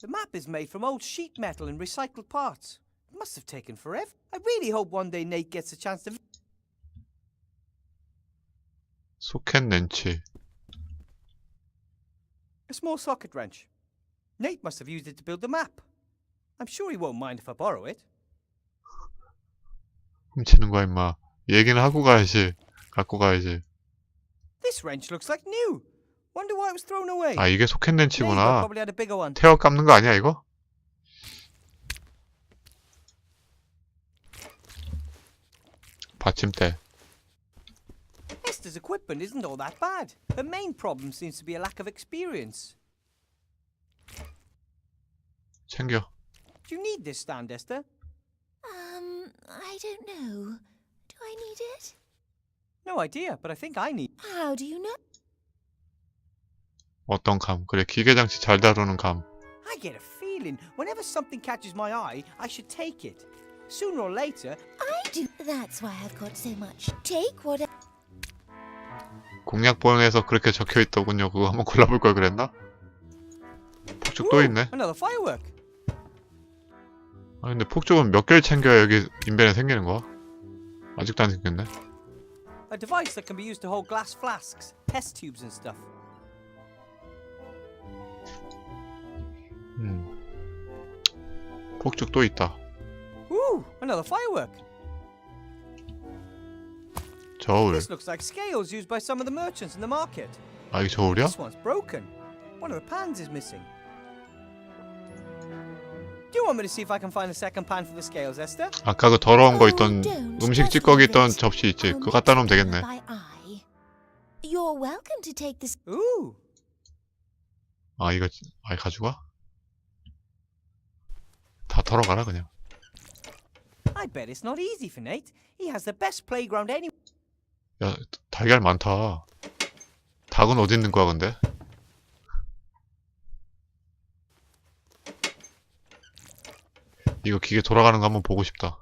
The map is made from old sheet metal and recycled parts. It must have taken forever. I really hope one day Nate gets a chance to... 소켓 렌치. A small socket wrench. Nate must have used it to build the map. I'm sure he won't mind if I borrow it. 훔치는 거야 임마. 얘기는 하고 가야지. 갖고 가야지. This wrench looks like new. Wonder why it was thrown away. 아 이게 소켓 Nate 렌치구나. probably had a bigger one. 태워 깎는 거 아니야 이거? 받침대. Esther's equipment isn't all that bad. Her main problem seems to be a lack of experience. 챙겨. Do you need this stand, Esther? I don't know. Do I need it? No idea, but I think I need... How do you know? 어떤 감? 그래 기계장치 잘 다루는 감. I get a feeling whenever something catches my eye, I should take it. Sooner or later... I do. That's why I've got so much. Take what... 공략본에서 그렇게 적혀있더군요. 그거 한번 골라볼 걸 그랬나? 폭죽 또 있네. Another firework. 아 근데 폭죽은 몇 개를 챙겨야 여기 인벤에 생기는 거야? 아직도 안 생겼네. A device that can be used to hold glass flasks, test tubes and stuff. 폭죽 또 있다. Ooh, another firework. 저울. This looks like scales used by some of the merchants in the market. 아 이게 저울이야? This one's broken. One of the pans is missing. Do you want me to see if I can find a second pan for the scales, Esther? 아까 그 더러운 거 있던 음식 찌꺼기 있던 접시 있지? 그거 갖다 놓으면 되겠네. You're welcome to take this. Ooh. 아 이거 아이 가져가? 다 털어가라 그냥. I bet it's not easy for Nate. He has the best playground anywhere. 야 달걀 많다. 닭은 어디 있는 거야 근데? 이거 기계 돌아가는 거 한번 보고 싶다.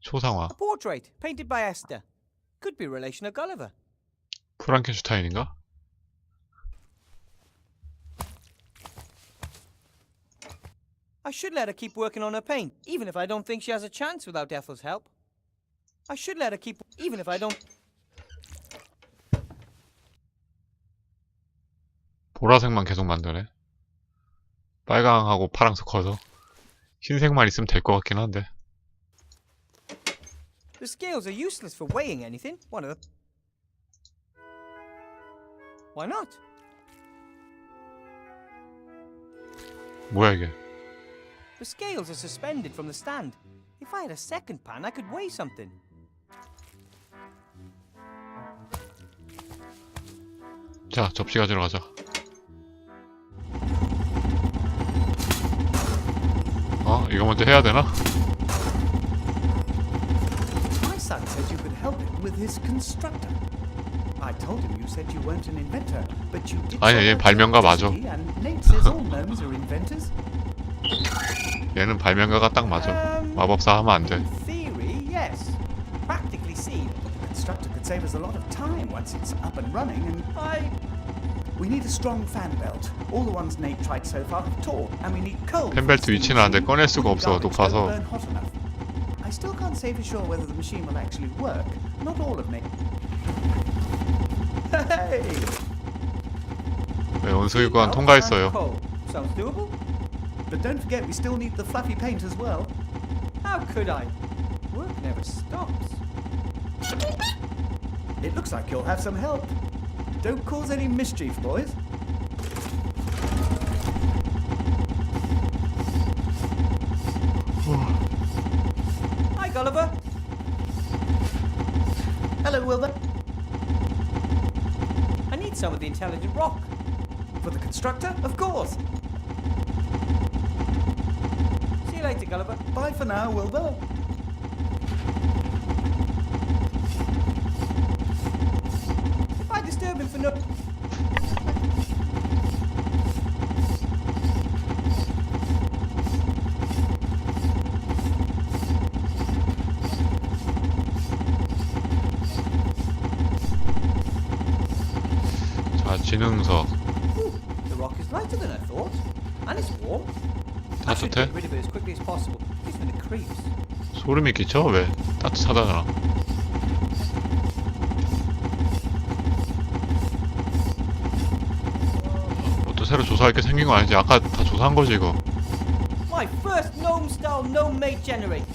초상화. A portrait painted by Esther. Could be a relation of Gulliver. 프랑켄슈타인인가? I should let her keep working on her paint, even if I don't think she has a chance without Ethel's help. I should let her keep, even if I don't... 보라색만 계속 만드네. 빨강하고 파랑 섞어서 흰색만 있으면 될 것 같긴 한데. The scales are useless for weighing anything. One of the... Why not? 뭐야 이게? The scales are suspended from the stand. If I had a second pan, I could weigh something. 자, 접시 가지러 가자. 이거 먼저 해야 되나? My son said you could help him with his constructor. I told him you said you weren't an inventor, but you did. 아니야, 얘 발명가 맞아. And Nate says all gnomes are inventors. 얘는 발명가가 딱 맞아. 마법사 하면 안 돼. In theory, yes. Practically seen. The constructor could save us a lot of time once it's up and running, and we need a strong fan belt. All the ones Nate tried so far have torn, and we need coal. 팬벨트 위치는 안 돼. 꺼낼 수가 없어. 높아서. I still can't say for sure whether the machine will actually work. Not all of Nate. Hey! 네, 원수기관 통과했어요. Sounds doable. But don't forget, we still need the fluffy paint as well. How could I? Work never stops. It looks like you'll have some help. Don't cause any mischief, boys. Hi, Gulliver. Hello, Wilbur. I need some of the intelligent rock. For the constructor? Of course. See you later, Gulliver. Bye for now, Wilbur. If I disturb him for no... 자, 지능석. The rock is hotter than I thought. And it's warm. I should 따뜻해? get rid of it as quickly as possible. Gives me the creeps. 소름이 끼쳐? 왜? 따뜻하다잖아. 뭐 또 새로 조사할 게 생긴 거 아니지? 아까 다 조사한 거지 이거. My first gnome-style gnome-made generator.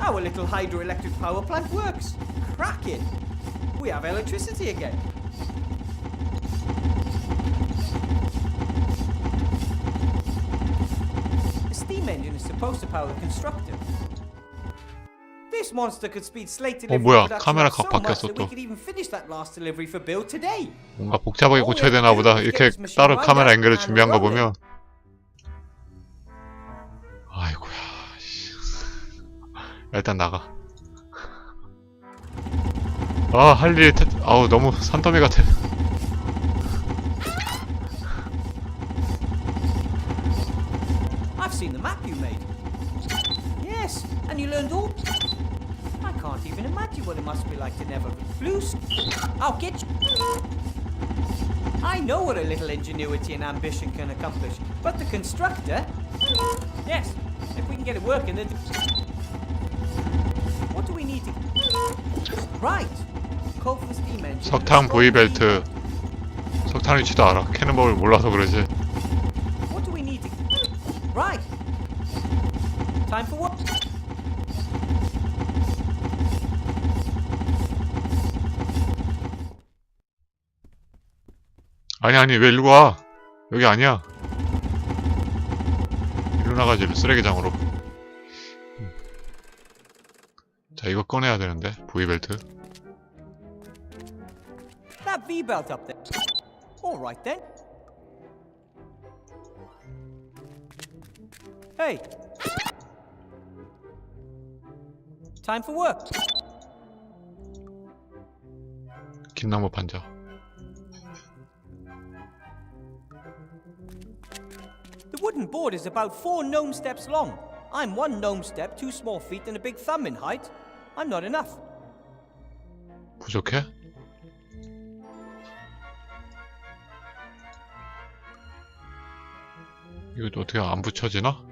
Our little hydroelectric power plant works. Cracking. We have electricity again. The steam engine is supposed to power the constructor. This monster could speed slate delivery 뭐야, production 카메라 up so 각 much 바뀌었어, that we 또. could even finish that last delivery for Bill today. 뭔가 복잡하게 고쳐야 되나 보다. 이렇게 따로 카메라 연결을 준비한 거 보면. 아이고야. 일단 나가. 아, 할 일이 아우 너무 산더미 같아. I've seen the map you made. Yes, and you learned all. I can't even imagine what it must be like to never lose. I'll get you. I know what a little ingenuity and ambition can accomplish, but the constructor. Yes, if we can get it working, then. What do we need to? Right. Call for the steam engine. 석탄 V벨트. 석탄 위치도 알아. 캐는 법을 몰라서 그러지. What do we need to? Right. Time for what? 아니 왜 일로 와? 여기 아니야. 일로 나가지 쓰레기장으로. 자 이거 꺼내야 되는데 V벨트. That V belt up there. All right then. Hey. Time for work. 김나무 판자. The wooden board is about 4 gnome steps long. I'm 1 gnome step, 2 small feet, and a big thumb in height. I'm not enough. 부족해? 이거 어떻게 안 붙여지나?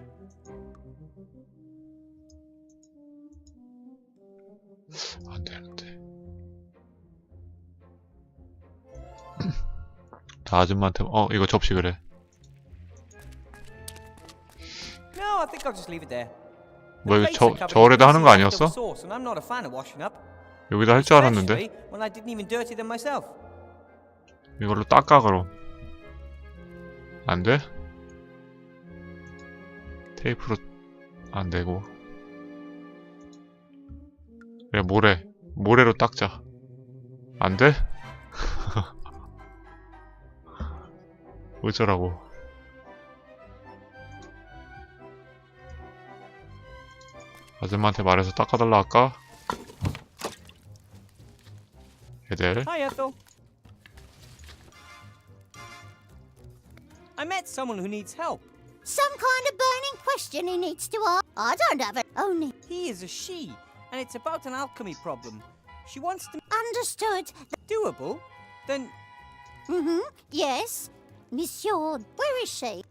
안 되는데. 다 아줌마한테 이거 접시 그래. No, I think I'll just leave it there. 뭐 이거 저울에다 하는 거 아니었어? Sauce, and I'm not a fan of washing up. 여기다 할 줄 알았는데. Especially when I didn't even dirty them myself. 이걸로 닦아 그럼. 안 돼? 테이프로 안 되고. 그래 모래로 닦자. 안 돼? 어쩌라고. 아줌마한테 말해서 닦아달라 할까? 애들. Hi, Ethel. I met someone who needs help. Some kind of burning question he needs to ask. I don't have it. Only He is a she, and it's about an alchemy problem. She wants to... understood. Doable? Then Yes. Monsieur, where is she?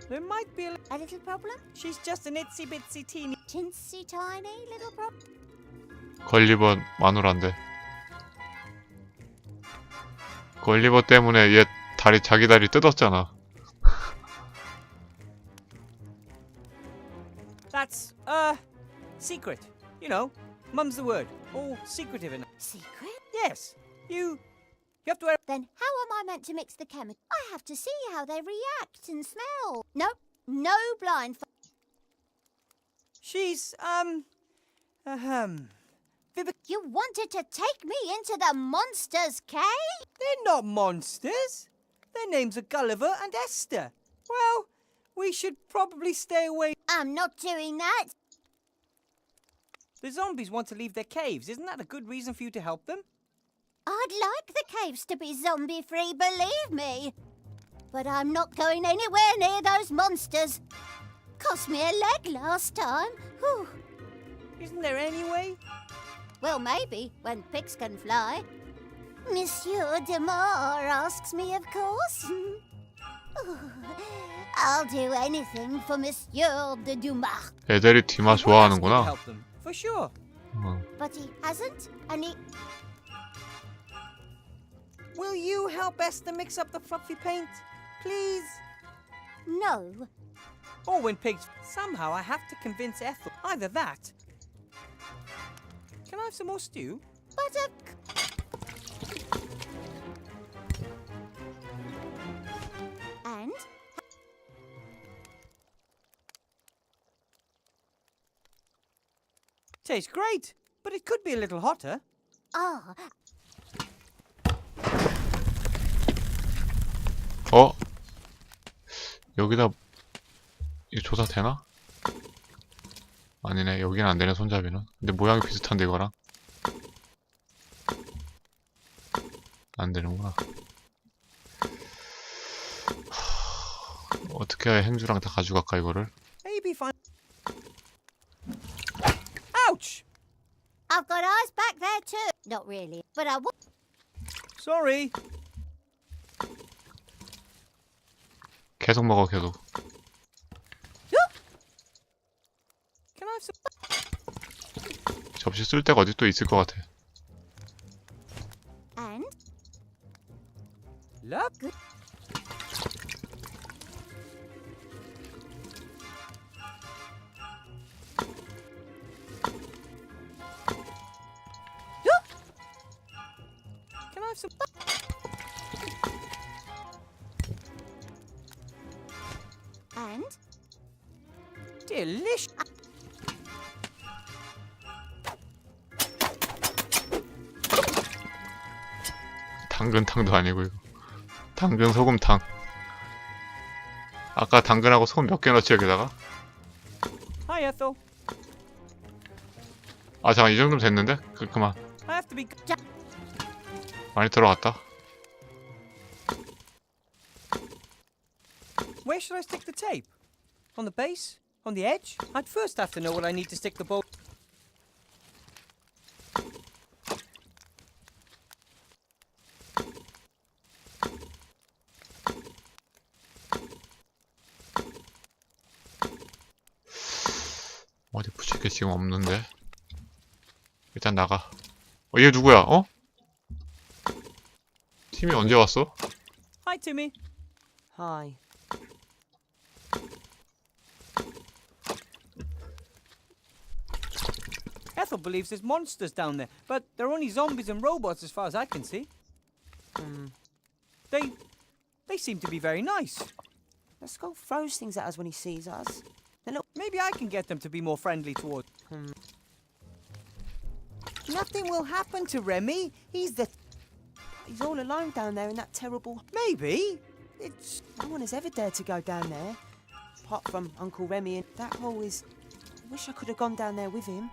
there might be A little problem? She's just an itsy-bitsy teeny... Tinsy tiny little problem? 걸리버 마누라인데. 걸리버 때문에 얘 자기 다리 뜯었잖아. That's, secret. You know, mum's the word. All secretive enough. Secret? Yes, you have to... Then how am I meant to mix the chemicals? I have to see how they react and smell. Nope, no blind. She's, You wanted to take me into the monster's cave? They're not monsters. Their names are Gulliver and Esther. Well, we should probably stay away. I'm not doing that. The zombies want to leave their caves. Isn't that a good reason for you to help them? I'd like the caves to be zombie-free, believe me. But I'm not going anywhere near those monsters. Cost me a leg last time. Whew. Isn't there any way? Well, maybe, when pigs can fly. Monsieur Demar asks me, of course. I'll do anything for Monsieur de Dumas. 애들이 디마 He will ask you to 좋아하는구나. help them, for sure. But he hasn't, and he... Will you help Esther mix up the fluffy paint, please? No. Or when pigs... Somehow I have to convince Ethel. Either that. Can I have some more stew? But And? Tastes great, but it could be a little hotter. Ah, 어? 여기다 이거 조사 되나? 아니네, 여기는 안 되네, 손잡이는. 근데 모양이 비슷한데 이거랑 안 되는구나. 어떻게 해야 행주랑 다 가져갈까 이거를? Maybe fine. Ouch! I've got eyes back there too. Not really, but I will. Sorry. 계속 먹어, 계속. Can I have some... 접시 쓸 데가 어디 또 있을 것 같아. And? Look. Can I have some... And? Delicious. 당근탕도 아니고 이거. 당근 소금탕. 아까 당근하고 소금 몇 개 넣지 여기다가? Hi, Ethel. 아 잠깐, 이 정도면 됐는데? 그만. I have to be... 많이 들어갔다. Where should I stick the tape? On the base? On the edge? I'd first have to know what I need to stick the bowl... 어디 붙일 게 지금 없는데. 일단 나가. 얘 누구야? 어? 팀이 언제 왔어? Hi, Timmy. Hi. Ethel believes there's monsters down there, but they're only zombies and robots as far as I can see. They seem to be very nice. The skull throws things at us when he sees us. Then look, Maybe I can get them to be more friendly toward... Nothing will happen to Remy. He's he's all alone down there in that terrible... Maybe. It's... No one has ever dared to go down there. Apart from Uncle Remy, and that hole is... I wish I could have gone down there with him.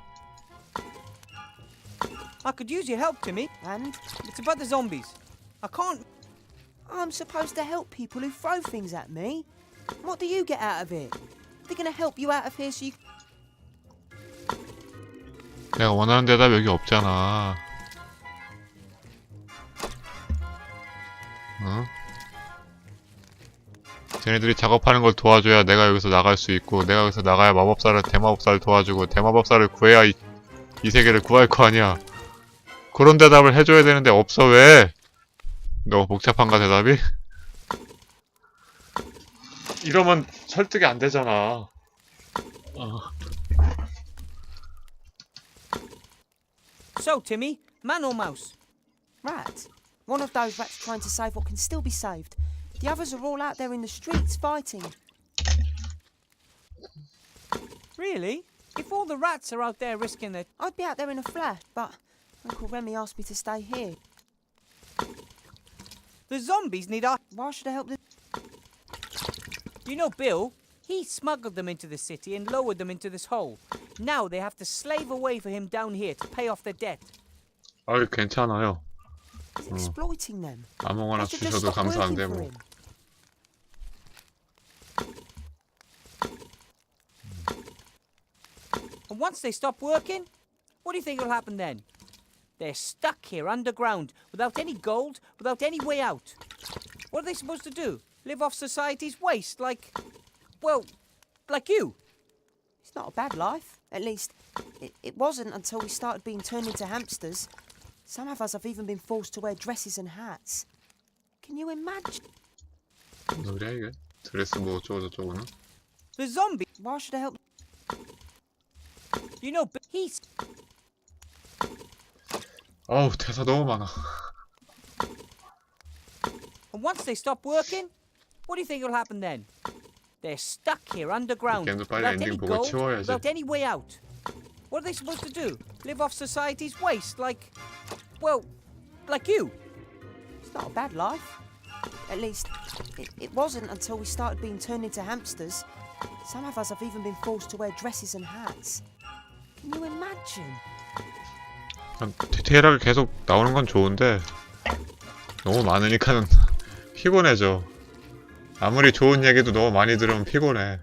I could use your help, Timmy. And It's about the zombies. I can't... I'm supposed to help people who throw things at me. What do you get out of it? They're going to help you out of here so you... 내가 원하는 대답 여기 없잖아. 응? 쟤네들이 작업하는 걸 도와줘야 내가 여기서 나갈 수 있고, 내가 여기서 나가야 대마법사를 도와주고, 대마법사를 구해야 이 세계를 구할 거 아니야. 그런 대답을 해줘야 되는데 없어. 왜? 너무 복잡한가 대답이? 이러면 설득이 안 되잖아. So, Timmy, man or mouse? Rat. One of those rats trying to save what can still be saved. The others are all out there in the streets fighting. Really? If all the rats are out there risking their... I'd be out there in a flash, but Uncle Remy asked me to stay here. The zombies need our... Why should I help the... You know Bill? He smuggled them into the city and lowered them into this hole. Now they have to slave away for him down here to pay off their debt. 아유, 괜찮아요. He's exploiting them. 아무거나 I should just 주셔도 stop working 감사한데 for 뭐. him. And once they stop working, what do you think will happen then? They're stuck here underground, without any gold, without any way out. What are they supposed to do? Live off society's waste, like... well, like you? It's not a bad life. At least, it wasn't until we started being turned into hamsters. Some of us have even been forced to wear dresses and hats. Can you imagine? 무슨 소리야 이게? 드레스 뭐 어쩌고 저쩌고는? The zombie... Why should I help? You know, he's... 어우 대사 너무 많아. And once they stop working, what do you think will happen then? They're stuck here underground, 게임도 빨리 without 엔딩 any 보고 gold, 치워야지. without any way out. What are they supposed to do? Live off society's waste, like... well, like you? It's not a bad life. At least, it wasn't until we started being turned into hamsters. Some of us have even been forced to wear dresses and hats. Can you imagine? 디테일하게 계속 나오는 건 좋은데 너무 많으니까는 피곤해져. 아무리 좋은 얘기도 너무 많이 들으면 피곤해.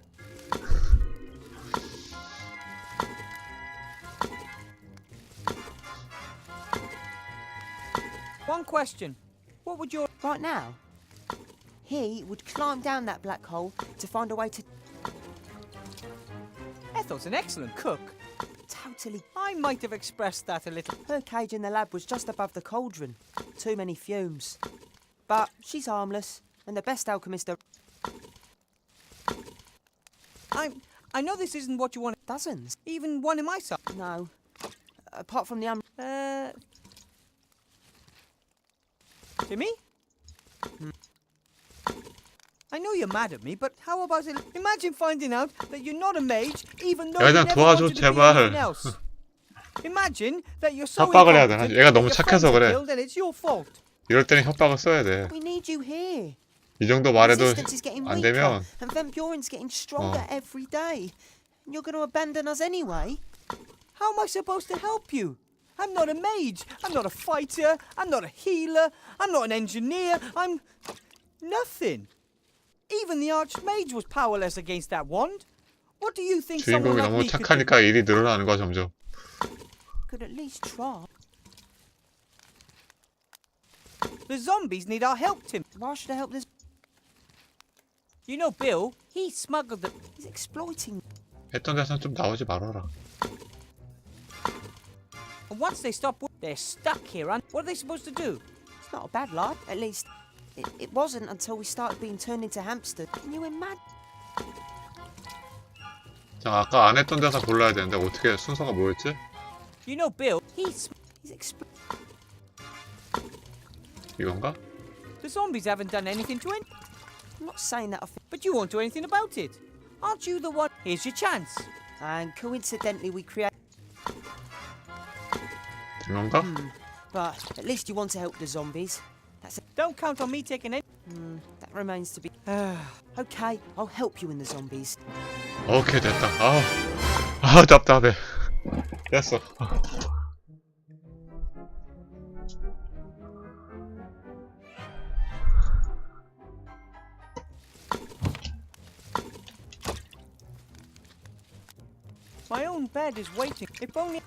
One question. What would your... Right now, he would climb down that black hole to find a way to... Ethel's an excellent cook. Totally... I might have expressed that a little... Her cage in the lab was just above the cauldron. Too many fumes. But she's harmless, and the best alchemist... I know this isn't what you want... Dozens? Even one in my size. No. Apart from the... Timmy? I know you're mad at me, but how about it? Imagine finding out that you're not a mage, even though 야, you 그냥 never 도와줘, wanted to be 제발. anything else. Imagine that you're so 협박을 해야 되나? incompetent 얘가 that 너무 your 착해서 friends are 그래. killed and it's your fault. 이럴 때는 협박을 써야 돼. We need you here. 이 정도 말해도 Resistance is getting 안 weaker, 되면 and Vampurin's getting stronger every day. And you're going to abandon us anyway? How am I supposed to help you? I'm not a mage. I'm not a fighter. I'm not a healer. I'm not an engineer. I'm nothing. Even the archmage was powerless against that wand. What do you think someone 주인공이 like 너무 me could do? 착하니까 일이 늘어나는 거야 점점. Could at least try. The zombies need our help, Tim. Why should I help this? You know Bill, he smuggled the... He's exploiting. 했던 데선 좀 나오지 말아라. And once they stop, they're stuck here. What are they supposed to do? It's not a bad life. At least, it wasn't until we started being turned into hamsters. Can you imagine? 자, 아까 안 했던 데서 골라야 되는데 어떻게 순서가 뭐였지? You know Bill, he's 이건가? The zombies haven't done anything to him. I'm not saying that. But you won't do anything about it. Aren't you the one? Here's your chance. And coincidentally, we create. 이건가? But at least you want to help the zombies. Don't count on me taking any... That remains to be. Okay, I'll help you in the zombies. 오케이 됐다. 아우 답답해. 됐어. My own bed is waiting. If only...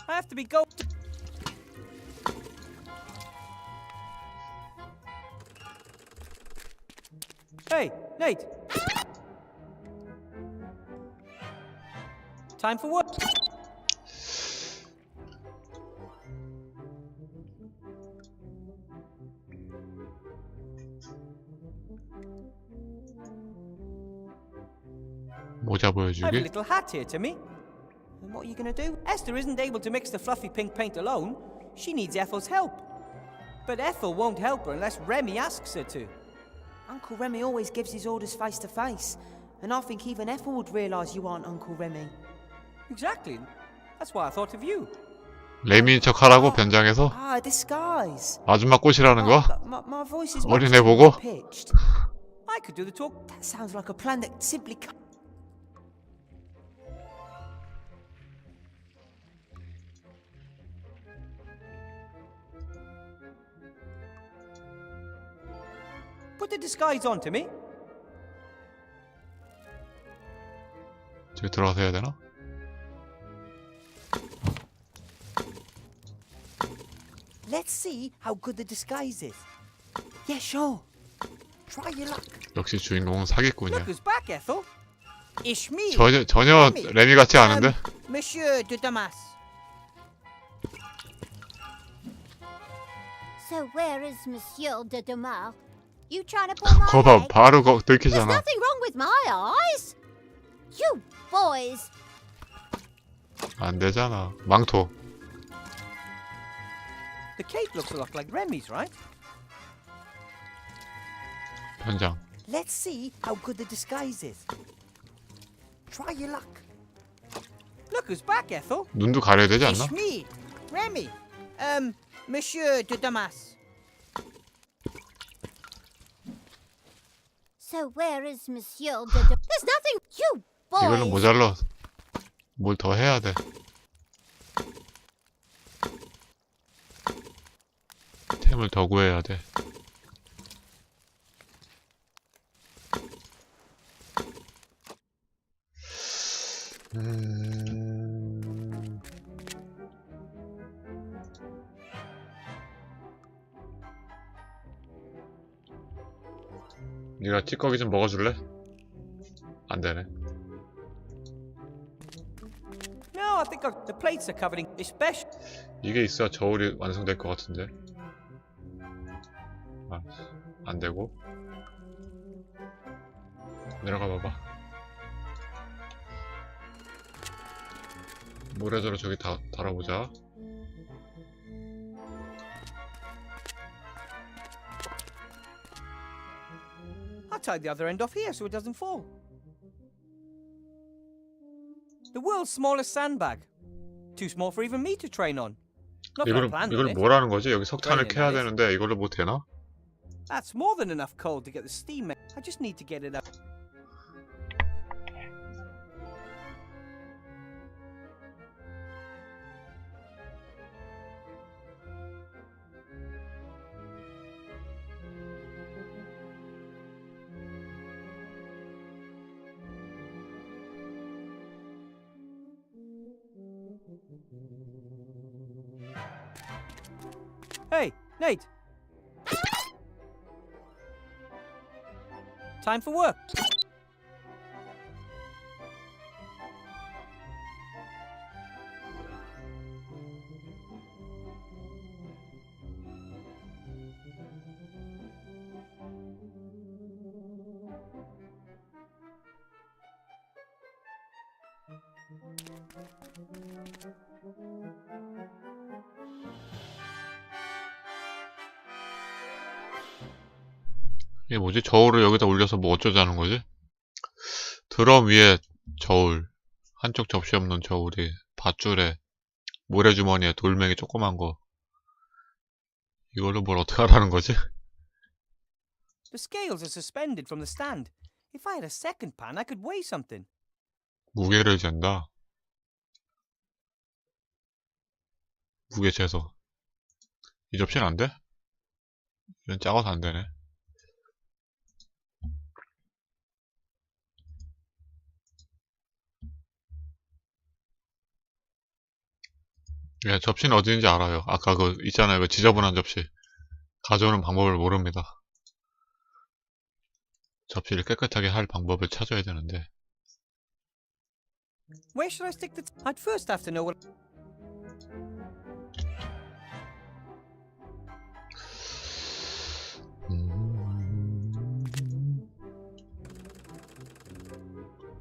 I have to be go... Hey, Nate. Time for work. 모자 I have a 보여주기? little hat here, Timmy. And what are you going to do? Esther isn't able to mix the fluffy pink paint alone. She needs Ethel's help. But Ethel won't help her unless Remy asks her to. Uncle Remy always gives his orders face to face. And I think even Ethel would realise you aren't Uncle Remy. Exactly. That's why I thought of you. 레미인 척하라고 변장해서? Ah, a disguise. 아줌마 꽃이라는 거? But my voice is 어린애 much 보고? too pitched. I could do the talk. That sounds like a plan that simply can't. Put the disguise on, Timmy. 저기 들어가서 해야 되나? Let's see how good the disguise is. Yeah, sure. Try your luck. 역시 주인공은 사기꾼이야. Look who's back, Ethel. It's me. 전혀 레미 같지 않은데? Monsieur de Damas. So where is Monsieur de Damas? You trying to pull my 거봐, leg? 바로 There's 들키잖아. nothing wrong with my eyes. You boys. 안 되잖아. 망토. The cape looks a lot like Remy's, right? 현장. Let's see how good the disguise is. Try your luck. Look who's back, Ethel. 눈도 가려야 되지 않나? It's me, Remy. Monsieur de Damas. So where is Monsieur de Damas? There's nothing. You 이걸로 boys. 모자라. 뭘 더 해야 돼. 템을 더 구해야 돼. 네가 찌꺼기 좀 먹어줄래? 안 되네. No, I think the plates are covered in especially. 이게 있어야 저울이 완성될 것 같은데. 아, 안 되고. 내려가 봐봐. 모래저로 저기 달아보자. I tied the other end off here so it doesn't fall. The world's smallest sandbag. Too small for even me to train on. Not that I planned on 이걸 it. 뭐라는 거지? 여기 석탄을 Training, 캐야 that is. 되는데 이걸로 뭐 되나? That's more than enough coal to get the steam. I just need to get it up. Hey, Nate. Time for work. 이게 뭐지? 저울을 여기다 올려서 뭐 어쩌자는 거지? 드럼 위에 저울, 한쪽 접시 없는 저울이 밧줄에 모래주머니에 돌멩이 조그만 거, 이걸로 뭘 어떻게 하라는 거지? The scales are suspended from the stand. If I had a second pan, I could weigh something. 무게를 잰다. 무게 재서. 이 접시는 안 돼? 이건 작아서 안 되네. 예, 접시는 어디인지 알아요. 아까 그 있잖아요. 그 지저분한 접시. 가져오는 방법을 모릅니다. 접시를 깨끗하게 할 방법을 찾아야 되는데. Where should I stick the... I'd first have to know what...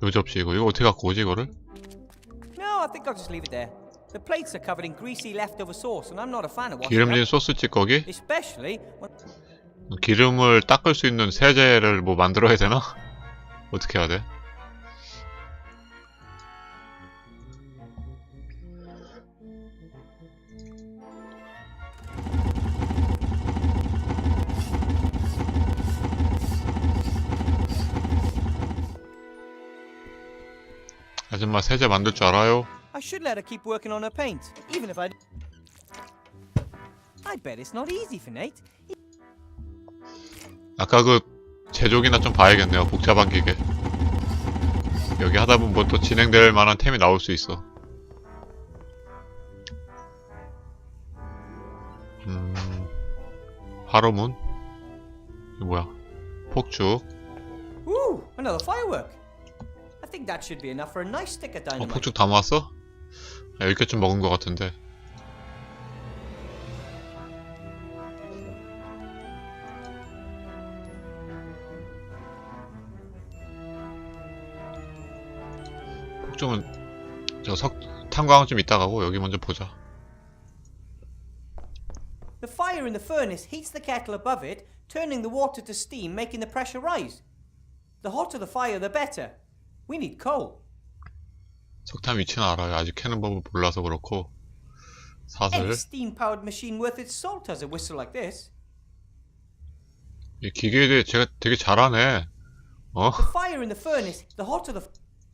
요 접시 이거 어떻게 갖고 오지 이거를? No, I think I'll just leave it there. The plates are covered in greasy leftover sauce, and I'm not a fan of washing 기름진 up, 소스 찌꺼기? especially when... 기름을 닦을 수 있는 세제를 뭐 만들어야 되나? 어떻게 해야 돼? 아줌마 세제 만들 줄 알아요? I should let her keep working on her paint, even if I bet it's not easy for Nate. 아까 그 제조기나 좀 봐야겠네요. 복잡한 기계. 여기 하다 보면 뭐 또 진행될 만한 템이 나올 수 있어. 화로문? 이거 뭐야? 폭죽. Ooh, another firework. I think that should be enough for a nice stick of dynamite. 폭죽 다 모았어? 10개쯤 먹은 것 같은데. 폭죽은 저 탄광은 좀 이따 가고 여기 먼저 보자. The fire in the furnace heats the kettle above it, turning the water to steam, making the pressure rise. The hotter the fire, the better. We need coal. 석탄 위치는 알아요. 아직 캐는 법을 몰라서 그렇고. Any 사슬. steam-powered machine worth its salt has a whistle like this. 이 기계에 대해 제가 되게 잘하네. 어? The fire in the furnace, the hotter the...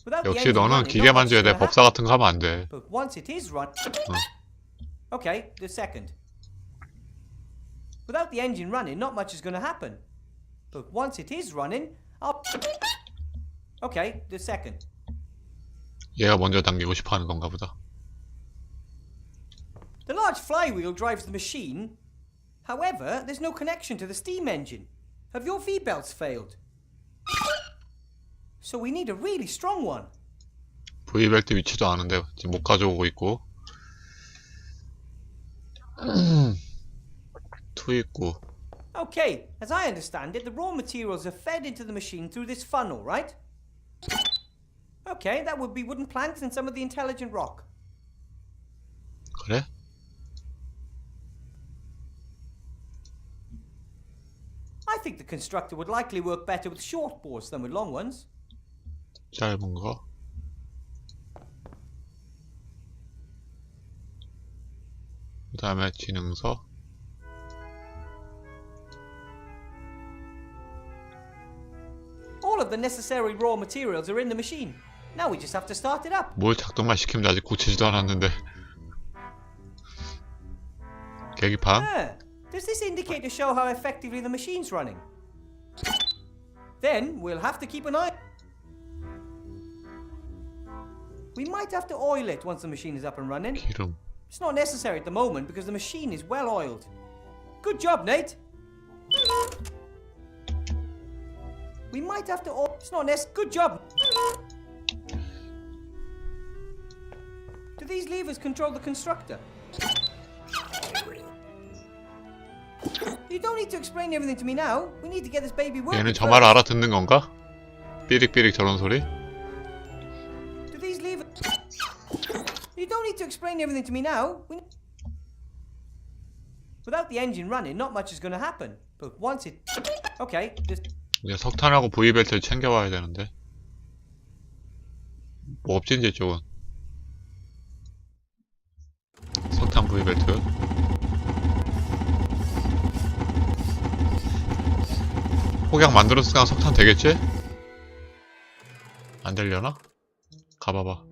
Without the 역시 engine 너는 running, 기계 not much 만져야 is 돼. gonna 법사 happen. 같은 거 하면 안 돼. But once it is run... Okay, the second. Without the engine running, not much is going to happen. But once it is running, I'll... Okay, the second. 얘가 먼저 당기고 싶어 하는 건가 보다. The large flywheel drives the machine. However, there's no connection to the steam engine. Have your V-belts failed? So we need a really strong one. V벨트 위치도 아는데 지금 못 가져오고 있고. 투 있고. Okay, as I understand it, the raw materials are fed into the machine through this funnel, right? Okay, that would be wooden planks and some of the intelligent rock. 그래? I think the constructor would likely work better with short bores than with long ones. 짧은 거. 그 다음에 지능서. All of the necessary raw materials are in the machine. Now we just have to start it up. 뭘 작동만 시키면 아직 고치지도 않았는데. 계기판. Does this indicator show how effectively the machine's running? Then we'll have to keep an eye. We might have to oil it once the machine is up and running. 기름. It's not necessary at the moment because the machine is well oiled. Good job, Nate. We might have to oil. It's not necessary. Good job. Do these levers control the constructor? You don't need to explain everything to me now. We need to get this baby working. 얘는 저 말 알아듣는 건가? 삐릭삐릭 저런 소리? Do these levers? You don't need to explain everything to me now. Without the engine running, not much is going to happen. But once it... Okay, just... 이제 석탄하고 V벨트를 챙겨와야 되는데. 뭐 없지 이제 이쪽은. 석탄 V벨트. 폭약 만들었으니까 석탄 되겠지? 안 되려나? 가봐봐.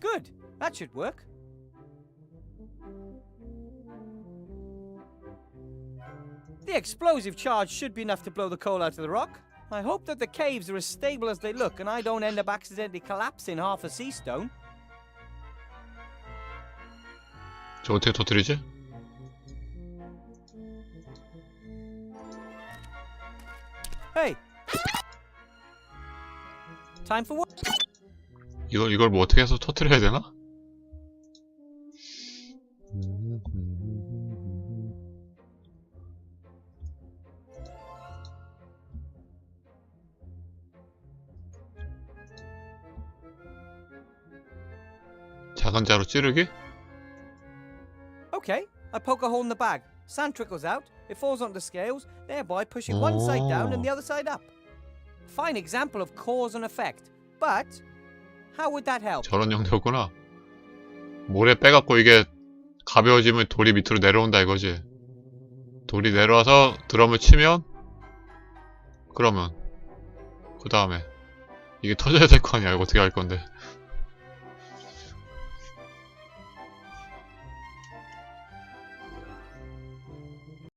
Good. That should work. The explosive charge should be enough to blow the coal out of the rock. I hope that the caves are as stable as they look and I don't end up accidentally collapsing half a sea stone. 저 어떻게 터뜨리지? Hey! Time for what? 이걸 뭐 어떻게 해서 터뜨려야 되나? 작은 자로 찌르기? Okay, I poke a hole in the bag. Sand trickles out, it falls onto the scales, thereby pushing one side down and the other side up. Fine example of cause and effect. But, how would that help? 저런 용도구나. 모래 빼갖고 이게 가벼워지면 돌이 밑으로 내려온다 이거지. 돌이 내려와서 드럼을 치면 그러면 그 다음에 이게 터져야 될 거 아니야. 이거 어떻게 할 건데.